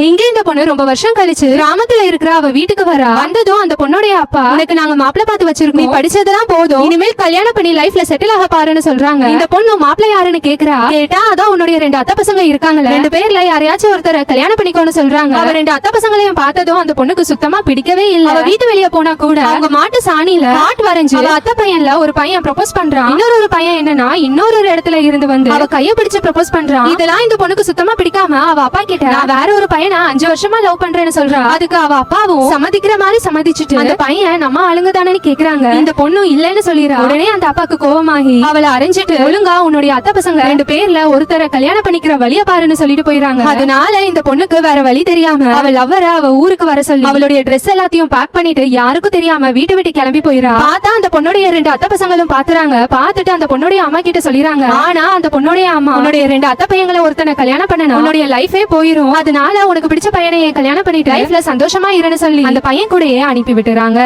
இங்க இந்த பொண்ணு ரொம்ப வருஷம் கழிச்சு கிராமத்துல இருக்கிற அவ வீட்டுக்கு வரா. வந்ததும் அந்த பொண்ணுடைய அப்பா, உனக்கு நாங்க மாப்பிள்ளை பார்த்து வச்சிருக்கோம், நீ படிச்சதெல்லாம் போதும், இனிமேல் கல்யாணம் பண்ணி லைஃப்ல செட்டில் ஆக பாருன்னு சொல்றாங்க. இந்த பொண்ணு மாப்பிள்ளை யாருன்னு கேக்குறா. கேட்டா அதான் உன்னுடைய 2 அத்தை பசங்க இருக்காங்கல்ல, 2 பேர்ல யாரையாச்சும் ஒருத்தரை கல்யாணம் பண்ணிக்கோன்னு சொல்றாங்க. அவ 2 அத்தை பசங்களையும் பார்த்ததும் அந்த பொண்ணுக்கு சுத்தமா பிடிக்கவே இல்ல. அவ வீட்டு வெளியே போனா கூட அவங்க மாட்டு சாணியில ஹார்ட் வரைஞ்சு அவ அத்தை பையன்ல ஒரு பையன் ப்ரொபோஸ் பண்றான். இன்னொரு பையன் என்னன்னா இன்னொரு இடத்துல இருந்து வந்து அவ கைய பிடிச்சு ப்ரொபோஸ் பண்றான். இதெல்லாம் இந்த பொண்ணுக்கு சுத்தமா பிடிக்காம அவ அப்பா கிட்ட நான் வேற ஒரு பையனா 5 வருஷமா லவ் பண்றேன்னு சொல்றா. அதுக்கு அவ அப்பாவும் சம்மதிக்கிற மாதிரி சம்மதிச்சுட்டு அந்த பையன் நம்ம ஆளுங்க தானே கேக்குறாங்க. இந்த பொண்ணு இல்லன்னு சொல்லிரா. உடனே அந்த அப்பாக்கு கோவமாகி அவளை அரைஞ்சிட்டு ஒழுங்கா உன்னுடைய அத்தை பசங்க 2 பேர்ல ஒருத்தரை கல்யாணம் பண்ணிக்கிற வழிய பாருன்னு சொல்லிட்டு போயிறாங்க. அதனால இந்த பொண்ணுக்கு வேற வழி தெரியாம அவ லவ்வரை அவ ஊருக்கு வர சொல்லி அவளுடைய ட்ரெஸ் எல்லாத்தையும் பேக் பண்ணிட்டு யாருக்கும் தெரியாம வீட்டை விட்டு கிளம்பி போயிரா. பார்த்தா அந்த பொண்ணுடைய 2 அத்தை பசங்களும் பாத்துறாங்க. பார்த்துட்டு அந்த பொண்ணுடைய அம்மா கிட்ட சொல்லிறாங்க. ஆனா அந்த பொண்ணுடைய அம்மா, உன்னுடைய 2 அத்தை பையங்களை ஒருத்தனை கல்யாணம் பண்ணணும், உன்னுடைய லைஃபே போயிரும், அதனால உனக்கு பிடிச்ச பையனை கல்யாணம் பண்ணிட்டு லைஃப்ல சந்தோஷமா இருன்னு சொல்லி அந்த பையன் கூடயே அனுப்பி விட்டுறாங்க.